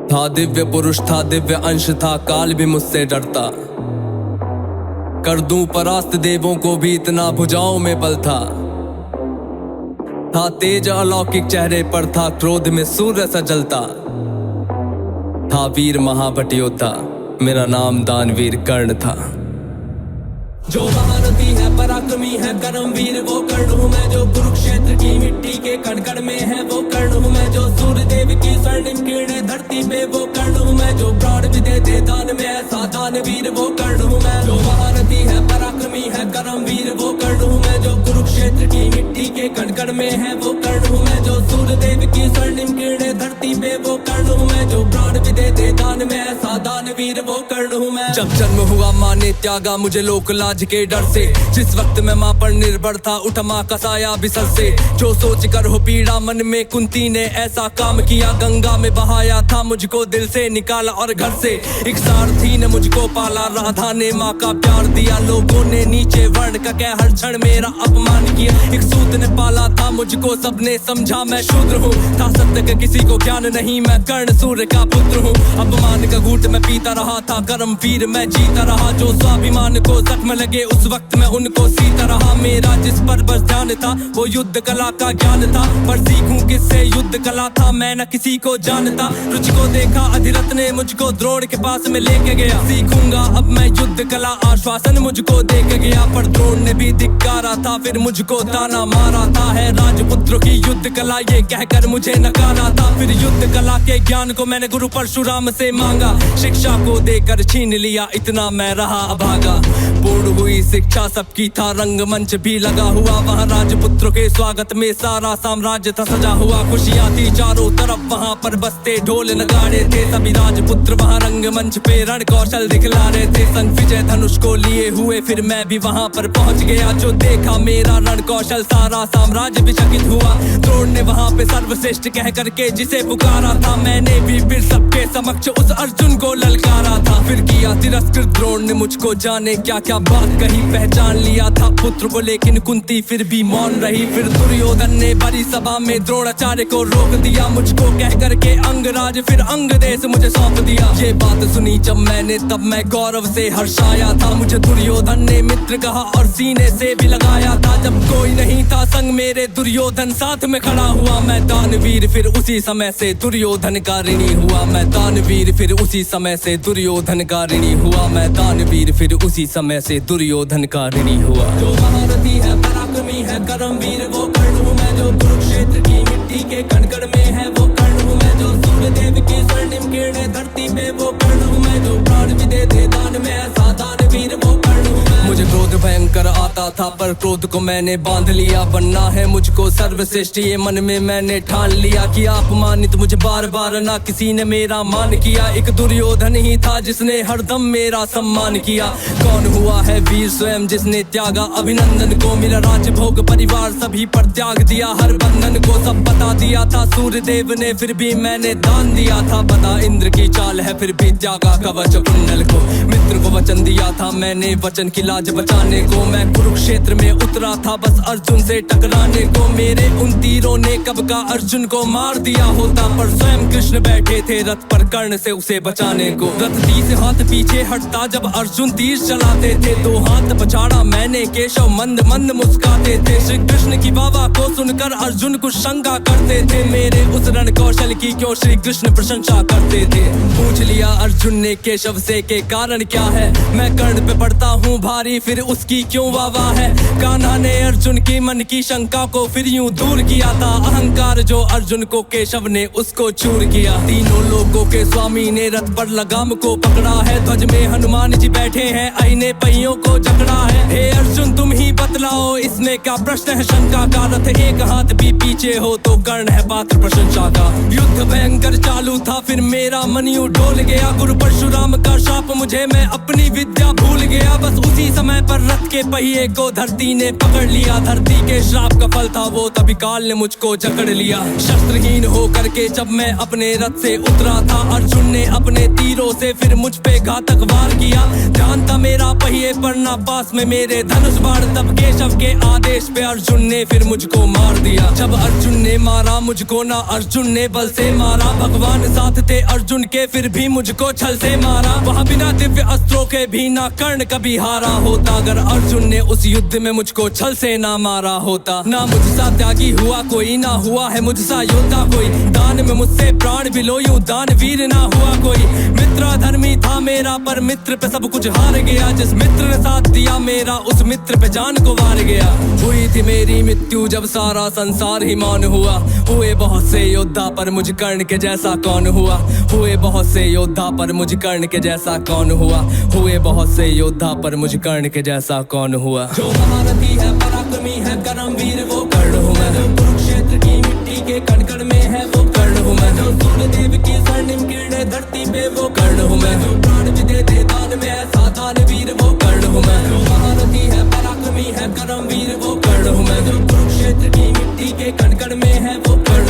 था दिव्य पुरुष, था दिव्य अंश, था काल भी मुझसे डरता। कर दूं परास्त देवों को भी, इतना भुजाओं में बल था। तेज अलौकिक चेहरे पर, था क्रोध में सूर्य सा जलता। था वीर महाभट योद्धा, मेरा नाम दानवीर कर्ण था। जो महारथी है, पराक्रमी है, कर्मवीर वो कर्ण हूँ मैं। जो कुरुक्षेत्र की मिट्टी के कण कण में है वो कर्ण हूँ मैं। जो सूर्य देव की स्वर्णिम किरणें धरती पे वो कर्ण हूँ मैं। जो प्राण भी दे दे दान में ऐसा दानवीर वो कर्ण हूँ मैं। जो महारथी है, पराक्रमी है, कर्मवीर वो कर्ण हूँ मैं। जो कुरुक्षेत्र की मिट्टी के कण कण में है वो कर्ण हूँ मैं। जो सूर्य देव की स्वर्णिम किरणें धरती पे वो कर्ण हूँ मैं। जो प्राण भी दे दे दान में ऐसा दानवीर वो कर्ण हूँ मैं। जब जन्म हुआ माँ ने त्यागा मुझे लोक लाज के डर से। जिस वक्त मैं माँ पर निर्भर था, उठ माँ का साया बिसल से। जो सोच कर हो पीड़ा मन में, कुंती ने ऐसा काम किया। गंगा में बहाया था मुझको, दिल से निकाला और घर से। एक सारथी ने मुझको पाला, राधा ने माँ का प्यार दिया। लोगों ने नीचे वर्ण का कह हर क्षण मेरा अपमान किया। एक सूत ने पाला था मुझको, सबने समझा मैं शूद्र हूँ। था सत्य का किसी को ज्ञान नहीं, मैं कर्ण सूर्य का पुत्र हूँ। अपमान का घूंट मैं पीता रहा था, कर्मवीर मैं जीता रहा। जो स्वाभिमान को जख्म लगे उस वक्त मैं उनको सीता रहा। मेरा जिस पर बस ध्यान था वो युद्ध कला का ज्ञान था। पर सीखूं किससे युद्ध कला था, मैं न किसी को जानता। रुचि को देखा अधिरथ ने मुझको द्रोण के पास में लेके गया। सीखूंगा अब मैं युद्ध कला, आश्वासन मुझको दे के गया। पर द्रोण ने भी धिक्कारा था, फिर मुझको ताना मारा था। है राजपुत्र की युद्ध कला ये कहकर मुझे नकारा था। फिर युद्ध कला के ज्ञान को मैंने गुरु परशुराम से मांगा। शिक्षा को देकर छीन लिया, इतना मैं रहा अभागा। पूर्ण हुई शिक्षा सबकी, था रंगमंच भी लगा हुआ। वहाँ राजपुत्रों के स्वागत में सारा साम्राज्य था सजा हुआ। खुशियाँ थी चारों तरफ, वहाँ पर बजते ढोल नगाड़े थे। सभी राजपुत्र वहाँ रंगमंच पे रण कौशल दिखला रहे थे। संग विजय धनुष को लिए हुए फिर मैं भी वहाँ पर पहुँच गया। जो देखा मेरा रण कौशल, सारा साम्राज्य भी चकित हुआ। द्रोण ने वहाँ पे सर्वश्रेष्ठ कह करके जिसे पुकारा था, मैंने भी फिर सबके समक्ष उस अर्जुन को ललकारा था। फिर किया तिरस्कृत द्रोण ने मुझको, जाने क्या क्या बात कही। पहचान लिया था पुत्र को लेकिन कुंती फिर भी मौन रही। फिर दुर्योधन ने बड़ी सभा में द्रोणाचार्य को रोक दिया। मुझको कह करके अंगराज फिर अंग देश मुझे सौंप दिया। ये बात सुनी जब मैंने तब मैं गौरव से हर्षाया था। मुझे दुर्योधन ने मित्र कहा और सीने से भी लगाया था। जब कोई नहीं था संग मेरे, दुर्योधन साथ में खड़ा हुआ। मैं दानवीर फिर उसी समय से दुर्योधन का ऋणी हुआ। मैं दानवीर फिर उसी समय से दुर्योधन का ऋणी हुआ। मैं दानवीर फिर उसी समय से दुर्योधन का ऋणी हुआ। जो महारथी है, पराक्रमी है, कर्मवीर वो कर्ण हूँ मैं। जो कुरुक्षेत्र की मिट्टी के कण कण में है वो कर्ण हूँ मैं। जो सूर्य देव की स्वर्णिम किरणें धरती पे वो कर्ण हूँ मैं। जो प्राण भी दे दे दान में ऐसा दानवीर वो कर्ण हूँ मैं। मुझे क्रोध भयंकर आता था, पर क्रोध को मैंने बांध लिया। बनना है मुझको सर्वश्रेष्ठ ये मन में मैंने ठान लिया। कि अपमानित मुझे बार बार ना किसी ने मेरा मान किया। एक दुर्योधन ही था जिसने हरदम मेरा सम्मान किया। कौन हुआ है वीर स्वयं जिसने त्यागा अभिनंदन को। मेरा राजभोग परिवार सभी पर त्याग दिया, हर बंधन को सब बता दिया था। सूर्य देव ने फिर भी मैंने दान दिया था। बता इंद्र की चाल है फिर भी त्यागा कवच कुंडल को। मित्र को वचन दिया था मैंने, वचन की लाज बचाने को। मैं कुरुक्षेत्र में उतरा था बस अर्जुन से टकराने को। मेरे उन तीरों ने कब का अर्जुन को मार दिया होता, पर स्वयं कृष्ण बैठे थे रथ पर कर्ण से उसे बचाने को। रथ 30 हाथ पीछे हटता जब अर्जुन तीर चलाते थे। 2 हाथ पछाड़ा मैंने, केशव मंद मंद मुस्काते थे। श्री कृष्ण की वाह को सुनकर अर्जुन कुछ शंका करते थे। मेरे उस रण कौशल की क्यों श्री कृष्ण प्रशंसा करते थे। पूछ लिया अर्जुन ने केशव से के कारण क्या है। मैं कर्ण पे पड़ता हूँ भारी, फिर उसकी क्यों वाह है। कान्हा ने अर्जुन की मन की शंका को फिर यूं दूर किया था। अहंकार जो अर्जुन को केशव ने उसको चूर किया। तीनों लोगों के स्वामी ने रथ पर लगाम को पकड़ा है। ध्वज में हनुमान जी बैठे हैं, आईने पहियों को जकड़ा है। हे अर्जुन तुम ही बतलाओ इसमें क्या प्रश्न है शंका का। रथ एक हाथ भी पीछे हो तो कर्ण है पात्र प्रशंसा का। युद्ध भयंकर चालू था फिर मेरा मन यूं डोल गया। गुरु परशुराम का शाप मुझे, मैं अपनी विद्या भूल गया। बस उसी समय पर रथ के पहिए को धरती ने पकड़ लिया। धरती के श्राप का फल था वो, तभी काल ने मुझको जकड़ लिया। शस्त्रहीन हो करके जब मैं अपने रथ से उतरा था, अर्जुन ने अपने तीरों से फिर मुझ पे घातक वार किया। ध्यान था मेरा पहिए पर ना पास में मेरे धनुष बाण, तब केशव के आदेश पे अर्जुन ने फिर मुझको मार दिया। जब अर्जुन ने मारा मुझको ना अर्जुन ने बल से मारा, भगवान साथ थे अर्जुन के फिर भी मुझको छल से मारा। वहाँ बिना दिव्य अस्त्रों के भी ना कर्ण कभी हारा होता, अगर अर्जुन ने उस युद्ध में मुझको छल से ना मारा होता। ना मुझसा त्यागी हुआ कोई, ना हुआ है मुझसा योद्धा कोई, दान में मुझसे प्राण भी लो यूं दानवीर ना हुआ कोई। मित्र धर्मी था मेरा पर मित्र पे सब कुछ हार गया, जिस मित्र ने साथ दिया मेरा उस मित्र पे जान को वार गया। हुई थी मेरी मृत्यु जब सारा संसार ही मौन हुआ, हुए बहुत से योद्धा पर मुझ कर्ण के जैसा कौन हुआ। हुए बहुत से योद्धा पर मुझ कर्ण के जैसा कौन हुआ, हुए बहुत से योद्धा पर मुझ कर्ण के जैसा कौन हुआ। जो महारथी है पराक्रमी है कर्मवीर वो कर्ण हूँ मैं, जो कुरुक्षेत्र की मिट्टी के कण कण में है वो कर्ण हूँ मैं, जो सूर्यदेव की स्वर्णिम किरणें धरती पे वो कर्ण हूँ मैं, जो प्राण भी दे दे दान में ऐसा दानवीर वो कर्ण हूँ मैं। जो महारथी है पराक्रमी है कर्मवीर वो कर्ण हूँ मैं, जो कुरुक्षेत्र की मिट्टी के कण कण में है वो कर्ण